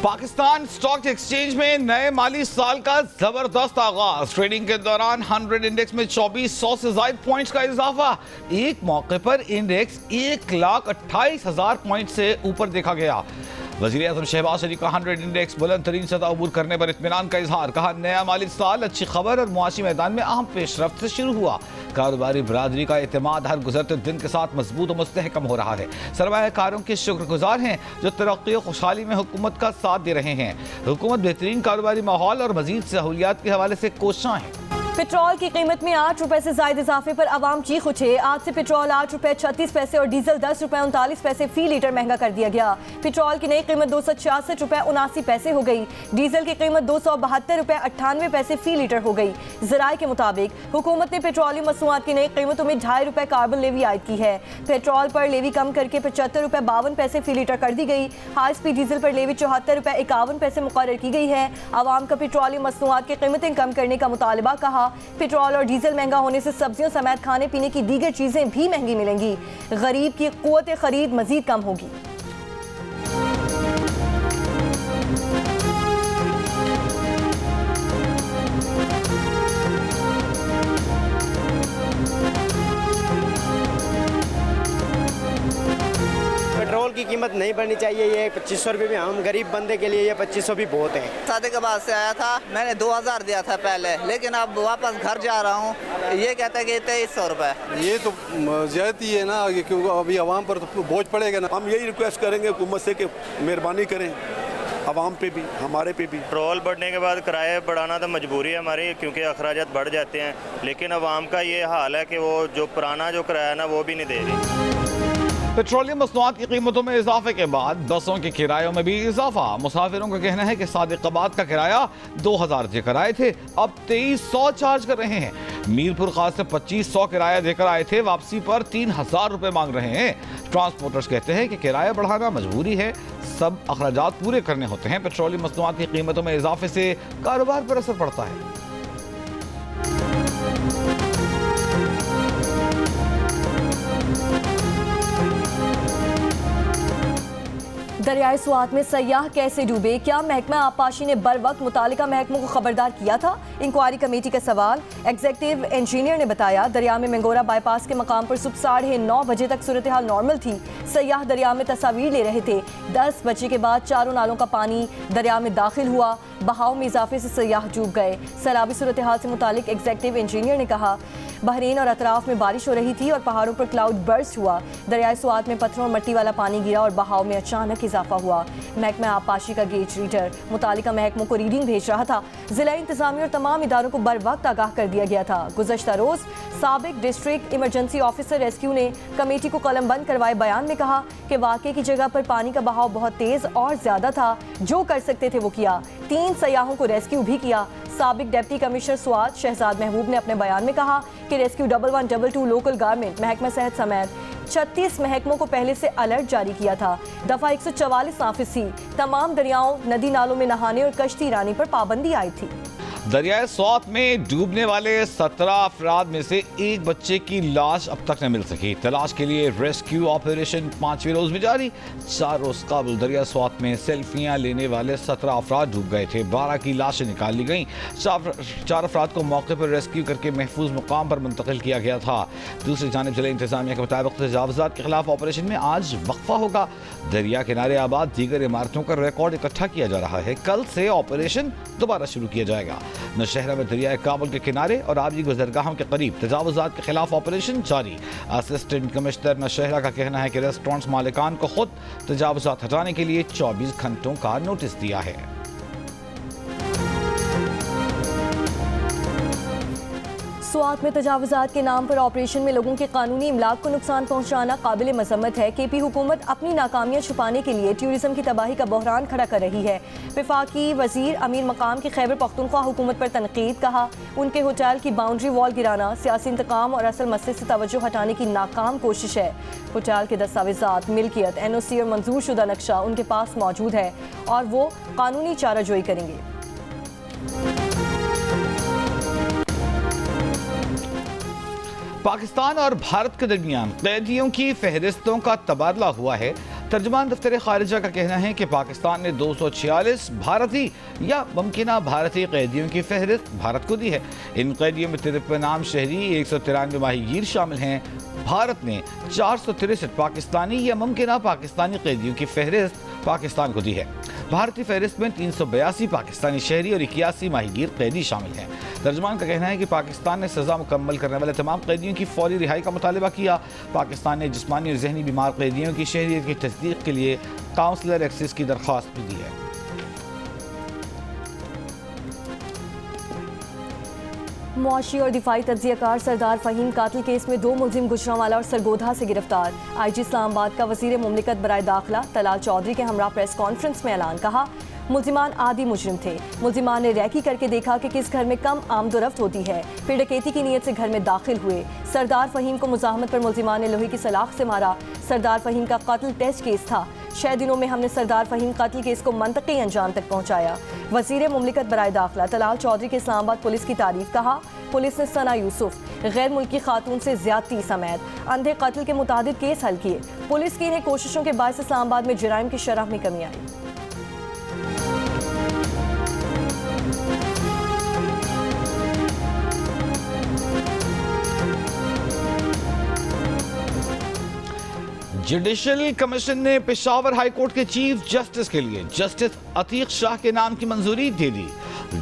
Pakistan stock exchange में नए माली साल का जबरदस्त आगाज। ट्रेडिंग के दौरान 100 इंडेक्स में 2400 से ज्यादा पॉइंट्स का इजाफा। एक मौके पर इंडेक्स 1,28,000 पॉइंट से ऊपर देखा गया। वज़ीर आज़म शहबाज शरीफ का 100 इंडेक्स बुलंद तरीन सतह अबूर करने पर इत्मीनान का इजहार। कहा, नया माली साल अच्छी खबर और मुआशी मैदान में अहम पेशरफ्त से शुरू हुआ। कारोबारी बरादरी का एतमाद हर गुजरते दिन के साथ मजबूत और मुस्तहकम हो रहा है। सरमायाकारों के शुक्रगुजार हैं जो तरक्की और खुशहाली में हुकूमत का साथ दे रहे हैं। हुकूमत बेहतरीन कारोबारी माहौल और मजीद सहूलियात के हवाले से कोशां है। पेट्रोल की कीमत में 8 रुपए से ज्यादा इजाफे पर आवाम चीख उठे। आज से पेट्रोल 8 रुपए 36 पैसे और डीजल 10 रुपए 39 पैसे फी लीटर महंगा कर दिया गया। पेट्रोल की नई कीमत 266 रुपए 79 पैसे हो गई। डीजल की कीमत 272 रुपए 98 पैसे फी लीटर हो गई। जराये के मुताबिक हुकूमत ने पेट्रोलियम मसनूआत की नई कीमतों में 2.5 रुपए कार्बन लेवी आयद की है। पेट्रोल पर लेवी कम करके 75 रुपए 52 पैसे फी लीटर कर दी गई। हाई स्पीड डीजल पर लेवी 74 रुपए 51 पैसे मुकर्रर की गई है। आवाम का पेट्रोलियम मसनूआत की कीमतें कम करने का मुतालबा। कहा, पेट्रोल और डीजल महंगा होने से सब्जियों समेत खाने पीने की दीगर चीजें भी महंगी मिलेंगी। गरीब की कुव्वत खरीद मजीद कम होगी। पेट्रोल की कीमत नहीं बढ़नी चाहिए। ये 2500 रुपये भी हम गरीब बंदे के लिए ये 2500 भी बहुत है। शादी के बाद से आया था, मैंने 2000 दिया था पहले, लेकिन अब वापस घर जा रहा हूँ, ये कहते हैं कि 2300 रुपये। ये तो ज्यादती है ना, क्योंकि अभी आवाम पर तो बोझ पड़ेगा ना। हम यही रिक्वेस्ट करेंगे हुकूमत से कि मेहरबानी करें आवाम पे भी, हमारे पे भी। पेट्रोल बढ़ने के बाद किराया बढ़ाना तो मजबूरी है हमारी, क्योंकि अखराजात बढ़ जाते हैं। लेकिन आवाम का ये हाल है कि वो जो पुराना जो किराया ना वो भी नहीं दे रही। पेट्रोलियम मसनूआत की कीमतों में इजाफे के बाद बसों के किरायों में भी इजाफा। मुसाफिरों का कहना है कि सादिकाबाद का किराया 2000 देकर आए थे, अब 2300 चार्ज कर रहे हैं। मीरपुर खास से 2500 किराया देकर आए थे, वापसी पर 3000 रुपए मांग रहे हैं। ट्रांसपोर्टर्स कहते हैं कि किराया बढ़ाना मजबूरी है, सब अखराजात पूरे करने होते हैं। पेट्रोलियम मसनूआत की कीमतों में इजाफे से कारोबार पर असर पड़ता है। दरियाए स्वात में सयाह कैसे डूबे, क्या महकमा आबपाशी ने बर वक्त मुतालिका महकमों को खबरदार किया था? इंक्वायरी कमेटी का सवाल। एग्जीक्यूटिव इंजीनियर ने बताया, दरिया में मंगोरा बाईपास के मकाम पर सुबह 9:30 बजे तक सूरत हाल नॉर्मल थी। सयाह दरिया में तस्वीर ले रहे थे। 10 बजे के बाद चारों नालों का पानी दरिया में दाखिल हुआ। बहाव में इजाफे से सयाह डूब गए। सैलाबी सूरत हाल से मुतालिक एग्जीक्यूटिव इंजीनियर ने कहा, बहरीन और अतराफ में बारिश हो रही थी और पहाड़ों पर क्लाउड बर्स्ट हुआ। दरियाए स्वात में पत्थरों और मट्टी वाला पानी गिरा और बहाव में अचानक इजाफा हुआ। महकमा आबपाशी का गेज रीडर मुतालिका महकमों को रीडिंग भेज रहा था। जिला इंतजामिया और तमाम इदारों को बर वक्त आगाह कर दिया गया था। गुज़श्ता रोज साबिक डिस्ट्रिक्ट इमरजेंसी ऑफिसर रेस्क्यू ने कमेटी को कलम बंद करवाए बयान में कहा कि वाक़े की जगह पर पानी का बहाव बहुत तेज और ज्यादा था। जो कर सकते थे वो किया। 3 सयाहों को रेस्क्यू भी किया। साबिक डिप्टी कमिश्नर स्वात शहजाद महबूब ने अपने बयान में कहा कि रेस्क्यू 1112 लोकल गारमेंट महकमा सेहत समेत 36 महकमों को पहले से अलर्ट जारी किया था। दफा 144 नाफिज थी। तमाम दरियाओं नदी नालों में नहाने और कश्ती रानी पर पाबंदी आई थी। दरियाए स्वात में डूबने वाले 17 अफराद में से एक बच्चे की लाश अब तक न मिल सकी। तलाश के लिए रेस्क्यू ऑपरेशन 5वें रोज में जारी। 4 रोज कबल दरिया स्वात में सेल्फियां लेने वाले 17 अफराद डूब गए थे। 12 की लाशें निकाल ली गईं। 4 अफराद को मौके पर रेस्क्यू करके महफूज मुकाम पर मुंतकिल किया गया था। दूसरी जानिब जिला इंतजामिया के मुताबिक तजावुज़ात के खिलाफ ऑपरेशन में आज वक्फा होगा। दरिया किनारे आबाद दीगर इमारतों का रिकॉर्ड इकट्ठा किया जा रहा है। कल से ऑपरेशन दोबारा शुरू किया जाएगा। नौशहरा में दरियाए काबुल के किनारे और आबी गुजरगाहों के करीब तजावुज़ात के खिलाफ ऑपरेशन जारी। असिस्टेंट कमिश्नर नौशहरा का कहना है कि रेस्टोरेंट्स मालिकान को खुद तजावुज़ात हटाने के लिए 24 घंटों का नोटिस दिया है। स्वात में तजावुज़ात के नाम पर ऑपरेशन में लोगों के कानूनी इमलाक को नुकसान पहुंचाना काबिल मजम्मत है। केपी हुकूमत अपनी नाकामियां छुपाने के लिए टूरिज्म की तबाही का बहरान खड़ा कर रही है। वफाकी वजीर अमीर मकाम की खैबर पख्तूनख्वा हुकूमत पर तनकीद। कहा, उनके होटल की बाउंड्री वॉल गिराना सियासी इंतकाम और असल मसले से तवज्जो हटाने की नाकाम कोशिश है। होटल के दस्तावेजात, मिल्कियत, NOC और मंजूर शुदा नक्शा उनके पास मौजूद है और वो कानूनी चाराजोई करेंगे। पाकिस्तान और भारत के दरमियान कैदियों की फहरिस्तों का तबादला हुआ है। तर्जुमान दफ्तर खारिजा का कहना है कि पाकिस्तान ने 246 भारतीय या मुमकिना भारतीय कैदियों की फहरिस्त भारत को दी है। इन कैदियों में 53 आम शहरी, 193 माहीगीर शामिल हैं। भारत ने 463 पाकिस्तानी या मुमकिना पाकिस्तानी कैदियों की फहरिस्त पाकिस्तान को दी है। भारतीय फहरिस्त में 382 पाकिस्तानी शहरी और 81 माहीगीर कैदी शामिल हैं। तर्जुमान का कहना है कि पाकिस्तान ने सजा मुकम्मल करने वाले तमाम कैदियों की फौरी रिहाई का मुतालबा किया। पाकिस्तान ने जिस्मानी और जहनी बीमार कैदियों की शहरियत की तस्दीक के लिए काउंसलर एक्सेस की दरख्वास्त भी दी है। मुआशी और दिफाई तज्जियाकार सरदार फ़हीम कातिल केस में 2 मुलजिम गुजरांवाला और सरगोधा से गिरफ्तार। IG इस्लामाबाद का वज़ीर मुमलिकत बराए दाखिला तलाल चौधरी के हमरा प्रेस कॉन्फ्रेंस में ऐलान कहा, मुलजिमान आदि मुजरिम थे। मुलजिमान ने रैकी करके देखा कि किस घर में कम आमदोरफ्त होती है, फिर डकैती की नीयत से घर में दाखिल हुए। सरदार फ़हीम को मुज़ाहमत पर मुलजिमान ने लोहे की सलाख से मारा। सरदार फ़हीम का कत्ल टेस्ट केस था। 6 दिनों में हमने सरदार फ़हीम कत्ल केस को मंतकी अंजाम तक पहुँचाया। वज़ीर मुमलिकत बराए दाखिला तलाल चौधरी के इस्लामाबाद पुलिस की तारीफ कहा, पुलिस ने सना यूसुफ, गैर मुल्की खातून से ज्यादती समेत अंधे कत्ल के मुतादिद केस हल किए। पुलिस की इन्हें कोशिशों के बायस इस्लामाबाद में जराइम की शरह में कमी आई। जुडिशल कमीशन ने पेशावर हाई कोर्ट के चीफ जस्टिस के लिए जस्टिस अतीक शाह के नाम की मंजूरी दे दी।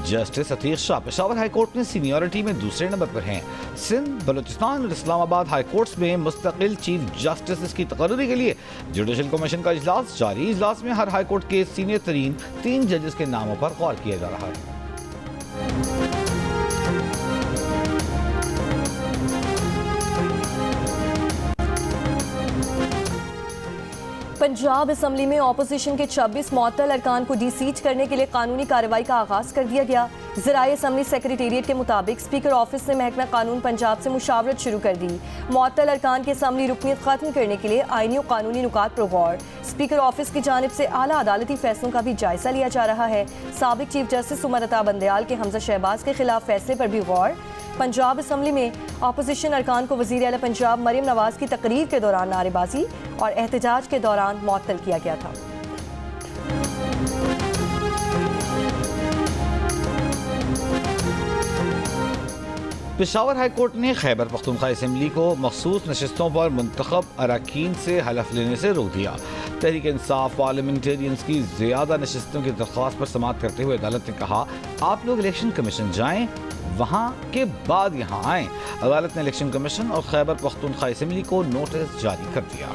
Justice Atiq Shah Peshawar high court में सीनियरिटी में दूसरे नंबर पर हैं। सिंध, बलूचिस्तान और इस्लामाबाद हाई कोर्ट्स में मुस्तकिल चीफ जस्टिस की तकर्री के लिए जुडिशल कमीशन का इजलास जारी। इजलास में हर हाई कोर्ट के सीनियर तरीन 3 जजेस के नामों पर गौर किया जा रहा है। पंजाब असम्बली में ऑपोजिशन के 26 मुअत्तल अरकान को डिसीट करने के लिए कानूनी कार्रवाई का आगाज कर दिया गया। ज़राए असम्बली सेक्रेटेरिएट के मुताबिक स्पीकर ऑफिस ने महकमा कानून पंजाब से मुशावरत शुरू कर दी। मुअत्तल अरकान की असम्बली रुकनीत खत्म करने के लिए आईनी और कानूनी नुकात पर गौर। स्पीकर ऑफिस की जानिब से आला अदालती फैसलों का भी जायजा लिया जा रहा है। साबिक चीफ जस्टिस उमर अता बंदयाल के हमजा शहबाज के खिलाफ फैसले पर भी गौर। पंजाब असम्बली में अपोजिशन अरकान को वज़ीर आला पंजाब मरियम नवाज की तकरीर के दौरान नारेबाजी और एहतजाज के दौरान मुअत्तल किया गया था। पेशावर हाई कोर्ट ने खैबर पख्तूनख्वा असम्बली को मखसूस नशिस्तों पर मुंतखब अरकान से हलफ लेने से रोक दिया। तहरीक इंसाफ पार्लियामेंटेरियंस की ज़्यादा नशिस्तों की दरख्वास्त पर समाअत करते हुए अदालत ने कहा, आप लोग इलेक्शन कमीशन जाएं, वहाँ के बाद यहाँ आएं। अदालत ने इलेक्शन कमीशन और खैबर पख्तूनख्वा असम्बली को नोटिस जारी कर दिया।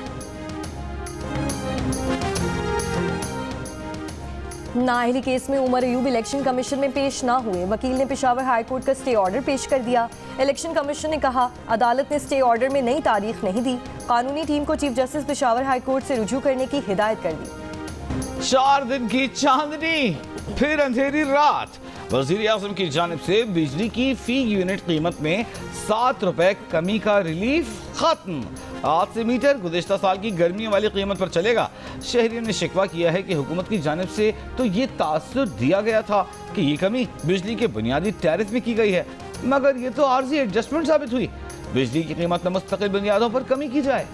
नाअहली केस में उमर अयूब इलेक्शन कमीशन में पेश ना हुए। वकील ने पेशावर हाई कोर्ट का स्टे ऑर्डर पेश कर दिया। इलेक्शन कमीशन ने कहा, अदालत ने स्टे ऑर्डर में नई तारीख नहीं दी। कानूनी टीम को chief justice Peshawar high court से रुजू करने की हिदायत कर दी। 4 दिन की चांदनी फिर अंधेरी रात। वज़ीर आज़म की जानिब से बिजली की फी यूनिट कीमत में 7 रुपए कमी का रिलीफ खत्म। आज से मीटर गुज़िश्ता साल की गर्मियों वाली कीमत पर चलेगा। शहरियों ने शिकवा किया है कि हुकूमत की जानिब से तो ये तासुर दिया गया था कि ये कमी बिजली के बुनियादी टैरिफ में की गई है, मगर ये तो आर्जी एडजस्टमेंट साबित हुई। बिजली की कीमत में मुस्तकिल बुनियादों पर कमी की जाए।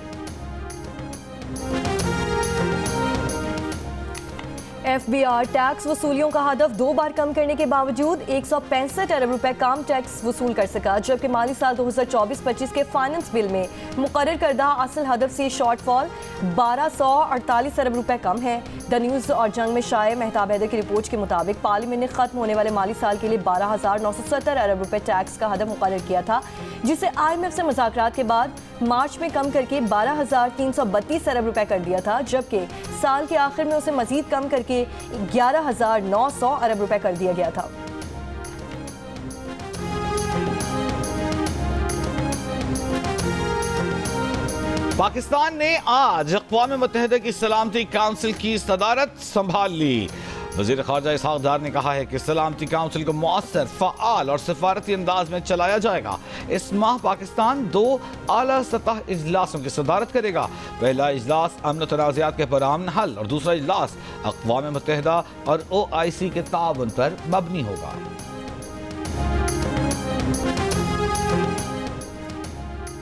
FBR टैक्स वसूलियों का हदफ 2 बार कम करने के बावजूद 165 अरब रुपए कम टैक्स वसूल कर सका, जबकि माली साल 2024-25 के फाइनेंस बिल में मुकर्रर करदा असल हदफ से शॉर्टफॉल 1248 अरब रुपए कम है। द न्यूज़ और जंग में शाये मेहताब हैदर की रिपोर्ट के मुताबिक पार्लियामेंट ने खत्म होने वाले माली साल के लिए 12,970 अरब रुपए टैक्स का हदफ मुकर्रर किया था, जिसे IMF से मुज़ाकरात के बाद मार्च में कम करके 12,332 अरब रुपए कर दिया था, जबकि साल के आखिर में उसे मजीद कम करके 11,900 अरब रुपए कर दिया गया था। पाकिस्तान ने आज अक़वाम मुत्तहिदा की सलामती काउंसिल की सदारत संभाल ली। वज़ीर ख़ारजा इसहाक़ डार ने कहा है कि सलामती काउंसिल को मुअस्सर, फ़आल और सिफारती अंदाज में चलाया जाएगा। इस माह पाकिस्तान 2 आला सतह इजलासों की सदारत करेगा। पहला इजलास अमन तनाज़ात के पुरअमन हल और दूसरा इजलास अक़वाम मुत्तहिदा और OIC के ताउन पर मबनी होगा।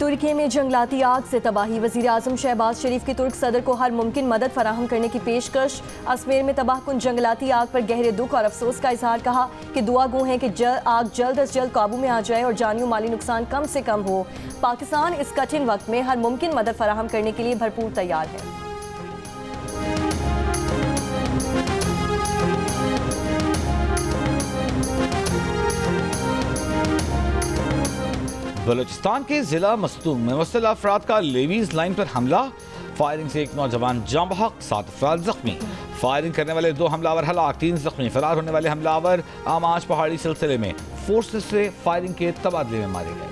तुर्की में जंगलाती आग से तबाही। वज़ीर आज़म शहबाज शरीफ की तुर्क सदर को हर मुमकिन मदद फराहम करने की पेशकश। अजमेर में तबाहकुन जंगलाती आग पर गहरे दुख और अफसोस का इजहार। कहा कि दुआ गो है कि आग जल्द अज जल्द काबू में आ जाए और जानी माली नुकसान कम से कम हो। पाकिस्तान इस कठिन वक्त में हर मुमकिन मदद फराहम करने के लिए भरपूर तैयार है। बलूचिस्तान के जिला मस्तूम में मुस्तल अफराद का लेवीज लाइन पर हमला। फायरिंग से एक नौजवान जाँ बहक, 7 अफराद जख्मी। फायरिंग करने वाले 2 हमलावर हलाक, 3 जख्मी। फरार होने वाले हमलावर आमाश पहाड़ी सिलसिले में फोर्सेस से फायरिंग के तबादले में मारे गए।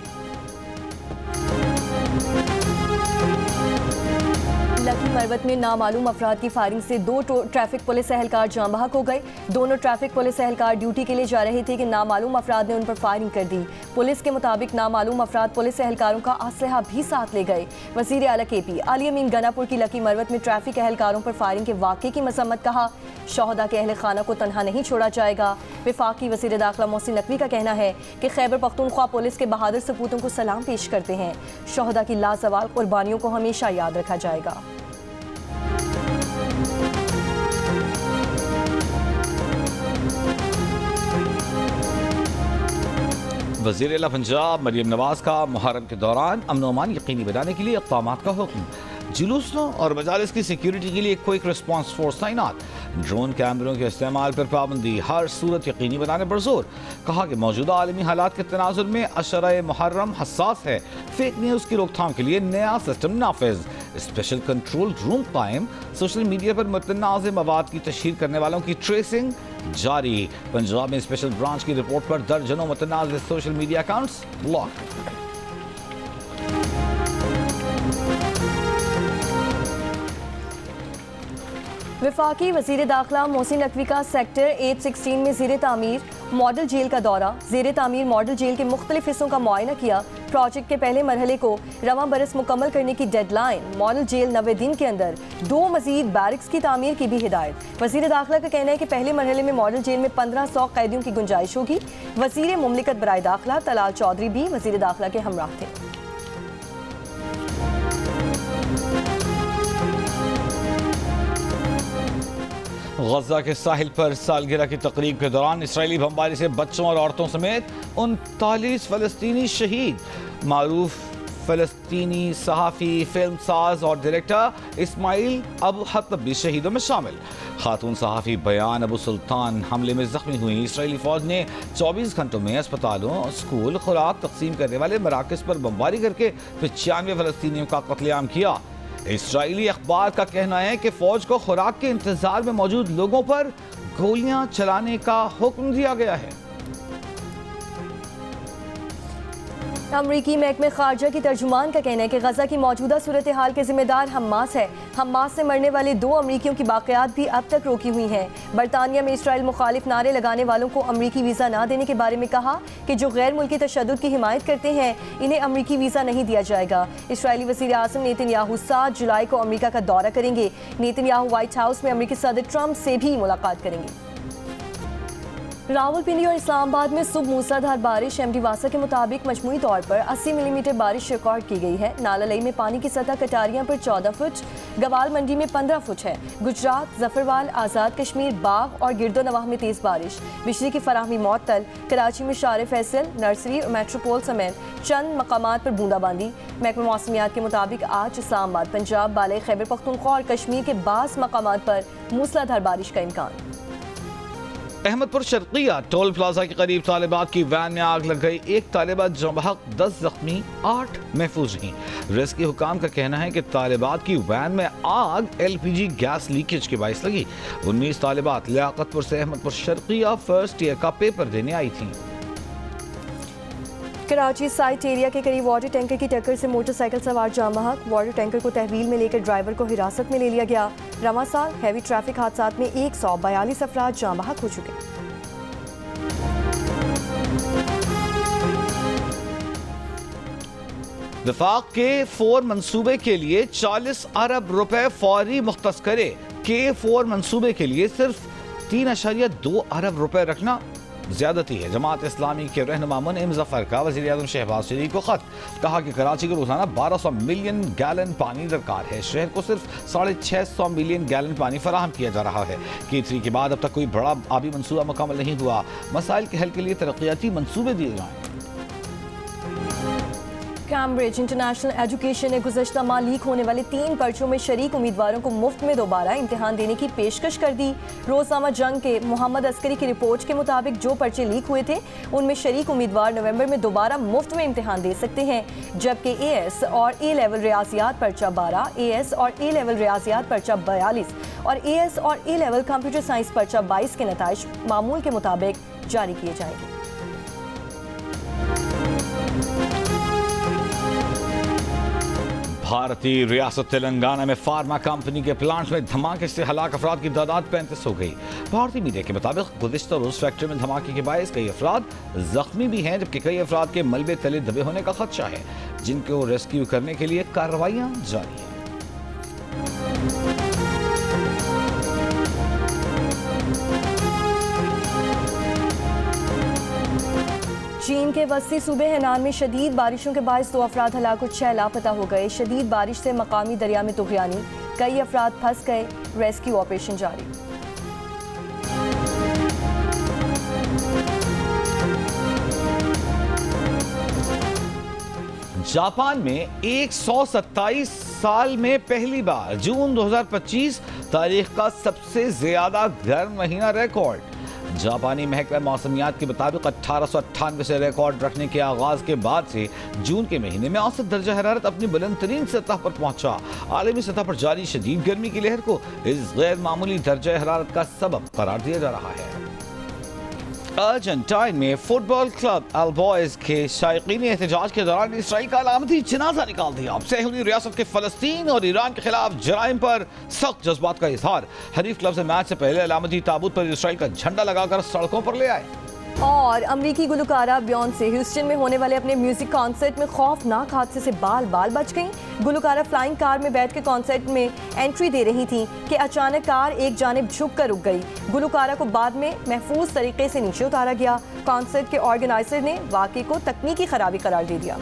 लकी मरवत में नामालूम अफराद की फायरिंग से 2 ट्रैफिक पुलिस एहलकार जाँ बहक हो गए। दोनों ट्रैफिक पुलिस एहलकार ड्यूटी के लिए जा रहे थे कि नामालूम अफराद ने उन पर फायरिंग कर दी। पुलिस के मुताबिक नामालूम अफराद पुलिस एहलकारों का असलहा भी साथ ले गए। वज़ीर आला KP अली अमीन गनापुर की लकी मरवत में ट्रैफिक एहलकारों पर फायरिंग के वाक़े की मसम्मत। कहा शहदा के अहल खाना को तनहा नहीं छोड़ा जाएगा। वफाकी वज़ीर दाखिला मोहसिन नकवी का कहना है कि खैबर पख्तूनख्वा पुलिस के बहादुर सपूतों को सलाम पेश करते हैं। शहदा की लाजवाल कुर्बानियों को हमेशा याद रखा जाएगा। वज़ीर आला पंजाब मरियम नवाज का मुहर्रम के दौरान अमन व अमान यकीनी बनाने के लिए इक़दाम का हुक्म। जुलूसों और मजालिस की सिक्योरिटी के लिए क्विक रिस्पांस फोर्स तैनात। ड्रोन कैमरों के इस्तेमाल पर पाबंदी, हर सूरत यकीनी बनाने पर जोर। कहा कि मौजूदा आलमी हालात के तनाजुर में अशरा मुहर्रम हसास है। फेक न्यूज़ की रोकथाम के लिए नया सिस्टम नाफिज। स्पेशल कंट्रोल रूम कायम। सोशल मीडिया पर मुतनाज़ मवाद की तशहीर करने वालों की ट्रेसिंग जारी। पंजाब में स्पेशल ब्रांच की रिपोर्ट पर दर्जनों मुतनाज़ सोशल मीडिया अकाउंट्स ब्लॉक। वफाकी वज़ीर दाखिला मोहसिन नकवी का सेक्टर 816 में ज़ेर तामीर मॉडल जेल का दौरा। ज़ेर तामीर मॉडल जेल के मुख्तलिफ हिस्सों का मुआयना किया। प्रोजेक्ट के पहले मरहले को रवां बरस मुकम्मल करने की डेडलाइन। मॉडल जेल 90 दिन के अंदर 2 मजीद बैरिक्स की तामीर की भी हिदायत। वज़ीर दाखिला का कहना है कि पहले मरहले में मॉडल जेल में 1500 कैदियों की गुंजाइश होगी। वज़ीर मुमलिकत बराए दाखिला तलाल चौधरी भी वज़ीर दाखिला के हमरा थे। गजा के साहिल पर सालगिरह की तकरीब के दौरान इसराइली बमबारी से बच्चों और औरतों समेत 39 फ़लस्तीनी शहीद। मारूफ फ़लस्तीनी सहाफ़ी, फिल्म साज और डायरेक्टर इस्माइल अबू हत्तब भी शहीदों में शामिल। खातून सहाफ़ी बयान अबू सुल्तान हमले में जख्मी हुई। इसराइली फ़ौज ने 24 घंटों में अस्पतालों, स्कूल, खुराक तकसीम करने वाले मराकज़ पर बमबारी करके 95 फ़लस्तीनियों का कत्लेआम किया। इसराइली अखबार का कहना है कि फौज को खुराक के इंतजार में मौजूद लोगों पर गोलियां चलाने का हुक्म दिया गया है। अमरीकी महकमे खारजा की तर्जुमान का कहना है कि गजा की मौजूदा सूरत हाल के जिम्मेदार हमास है। हमास से मरने वाले 2 अमरीकियों की बाक़ियात भी अब तक रोकी हुई हैं। बरतानिया में इसराइल मुखालिफ नारे लगाने वालों को अमरीकी वीज़ा ना देने के बारे में कहा कि जो गैर मुल्की तशद्दुद की हिमायत करते हैं इन्हें अमरीकी वीज़ा नहीं दिया जाएगा। इसराइली वज़ीर आज़म नेतन्याहू 7 जुलाई को अमरीका का दौरा करेंगे। नेतन्याहू व्हाइट हाउस में अमरीकी सदर ट्रंप से भी मुलाकात करेंगे। रावलपिंडी और इस्लामाबाद में सुबह मूसलाधार बारिश। एमडी वासा के मुताबिक मजमूई तौर पर 80 मिलीमीटर बारिश रिकॉर्ड की गई है। नालालई में पानी की सतह कटारियां पर 14 फुट, गवाल मंडी में 15 फुट है। गुजरात, जफरवाल, आज़ाद कश्मीर, बाग और गिरदो नवाह में तेज़ बारिश। बिजली की फराहमी मअतल। कराची में शार फैसल, नर्सरी और मेट्रोपोल समेत चंद मकामात पर बूंदाबांदी। महकमा मौसमियात के मुताबिक आज इस्लामाबाद, पंजाब, बाले खैबर पख्तूनख्वा और कश्मीर के बास मकामात पर मूसलाधार बारिश का इम्कान। अहमदपुर शर्किया टोल प्लाजा के करीब तालिबात की वैन में आग लग गई। एक तालिबा जाँ बहक, 10 जख्मी, 8 महफूज रहीं। रेस्क्यू हुकाम का कहना है कि तालिबात की वैन में आग LPG गैस लीकेज के बायस लगी। 19 तालिबात लियाकतपुर से अहमदपुर शर्किया फर्स्ट ईयर का पेपर देने आई थीं। कराची साइट एरिया के करीब वाटर टैंकर की टक्कर से मोटरसाइकिल सवार जाँ बहक। वाटर टैंकर को तहवील में लेकर ड्राइवर को हिरासत में ले लिया गया। रवां साल हैवी ट्रैफिक हादसात में 142 अफराद जाँ बहक हो चुके। वफाक के 4 मंसूबे के लिए 40 अरब रुपए फौरी मुख्तस करे। K4 मंसूबे के लिए सिर्फ 3.2 अरब रुपए रखना ज्यादती है। जमात इस्लामी के रहनुमा मुनइम जफर का वज़ीर-ए-आज़म शहबाज शरीफ को खत, कहा कि कराची को रोजाना 1200 मिलियन गैलन पानी दरकार है। शहर को सिर्फ 650 मिलियन गैलन पानी फराहम किया जा रहा है। K3 के बाद अब तक कोई बड़ा आबी मंसूबा मुकम्मल नहीं हुआ। मसाइल के हल के लिए तरक्याती मंसूबे दिए जाएं। कैम्ब्रिज इंटरनेशनल एजुकेशन ने गुज़श्ता माह लीक होने वाले 3 पर्चों में शरीक उम्मीदवारों को मुफ्त में दोबारा इम्तिहान देने की पेशकश कर दी। रोज़नामा जंग के मोहम्मद अस्करी की रिपोर्ट के मुताबिक जो पर्चे लीक हुए थे उनमें शरीक उम्मीदवार नवंबर में दोबारा मुफ्त में इम्तिहान दे सकते हैं, जबकि AS और A लेवल रियाजियात पर्चा 12, AS और A लेवल रियाजियात पर्चा 42 और AS और A लेवल कंप्यूटर साइंस पर्चा 22 के नताइज मामूल के मुताबिक जारी किए जाएंगे। भारतीय रियासत तेलंगाना में फार्मा कंपनी के प्लांट में धमाके से हलाक अफराद की तादाद 35 हो गई। भारतीय मीडिया के मुताबिक गुज़िश्ता रोज फैक्ट्री में धमाके के बायस कई अफराद जख्मी भी हैं, जबकि कई अफराद के मलबे तले दबे होने का खदशा है, जिनको रेस्क्यू करने के लिए कार्रवाइयां जारी हैं। चीन के वस्ती सूबे हेनान में शदीद बारिशों के बायस 2 अफराद हलाक और 6 लापता हो गए। शदीद बारिश से मकामी दरिया में तुगयानी, कई अफराद फंस गए, रेस्क्यू ऑपरेशन जारी। जापान में 127 साल में पहली बार जून 2025 तारीख का सबसे ज्यादा गर्म महीना रिकॉर्ड। जापानी महकमा मौसमियात के मुताबिक 1898 से रिकॉर्ड रखने के आगाज के बाद से जून के महीने में औसत दर्जा हरारत अपनी बुलंद तरीन सतह पर पहुंचा। आलमी सतह पर जारी शदीद गर्मी की लहर को इस गैर मामूली दर्जा हरारत का सबब करार दिया जा रहा है। अर्जेंटाइन में फुटबॉल क्लब अल बॉयज के शायकीन एहतजाज के दौरान इसराइल का अलामती जनाजा निकाल दिया। सहूनी रियासत के फलस्तीन और ईरान के खिलाफ जराइम पर सख्त जज्बात का इजहार। हरीफ क्लब से मैच से पहले अलामती ताबूत पर इसराइल का झंडा लगाकर सड़कों पर ले आए। और अमरीकी गुलकारा बियॉन्से ह्यूस्टन में होने वाले अपने म्यूजिक कॉन्सर्ट में खौफनाक हादसे से बाल बाल बच गईं। गुलकारा फ्लाइंग कार में बैठ के कॉन्सर्ट में एंट्री दे रही थी कि अचानक कार एक जानिब झुक कर रुक गई। गुलकारा को बाद में महफूज तरीके से नीचे उतारा गया। कॉन्सर्ट के ऑर्गेनाइजर ने वाक़े को तकनीकी खराबी करार दे दिया।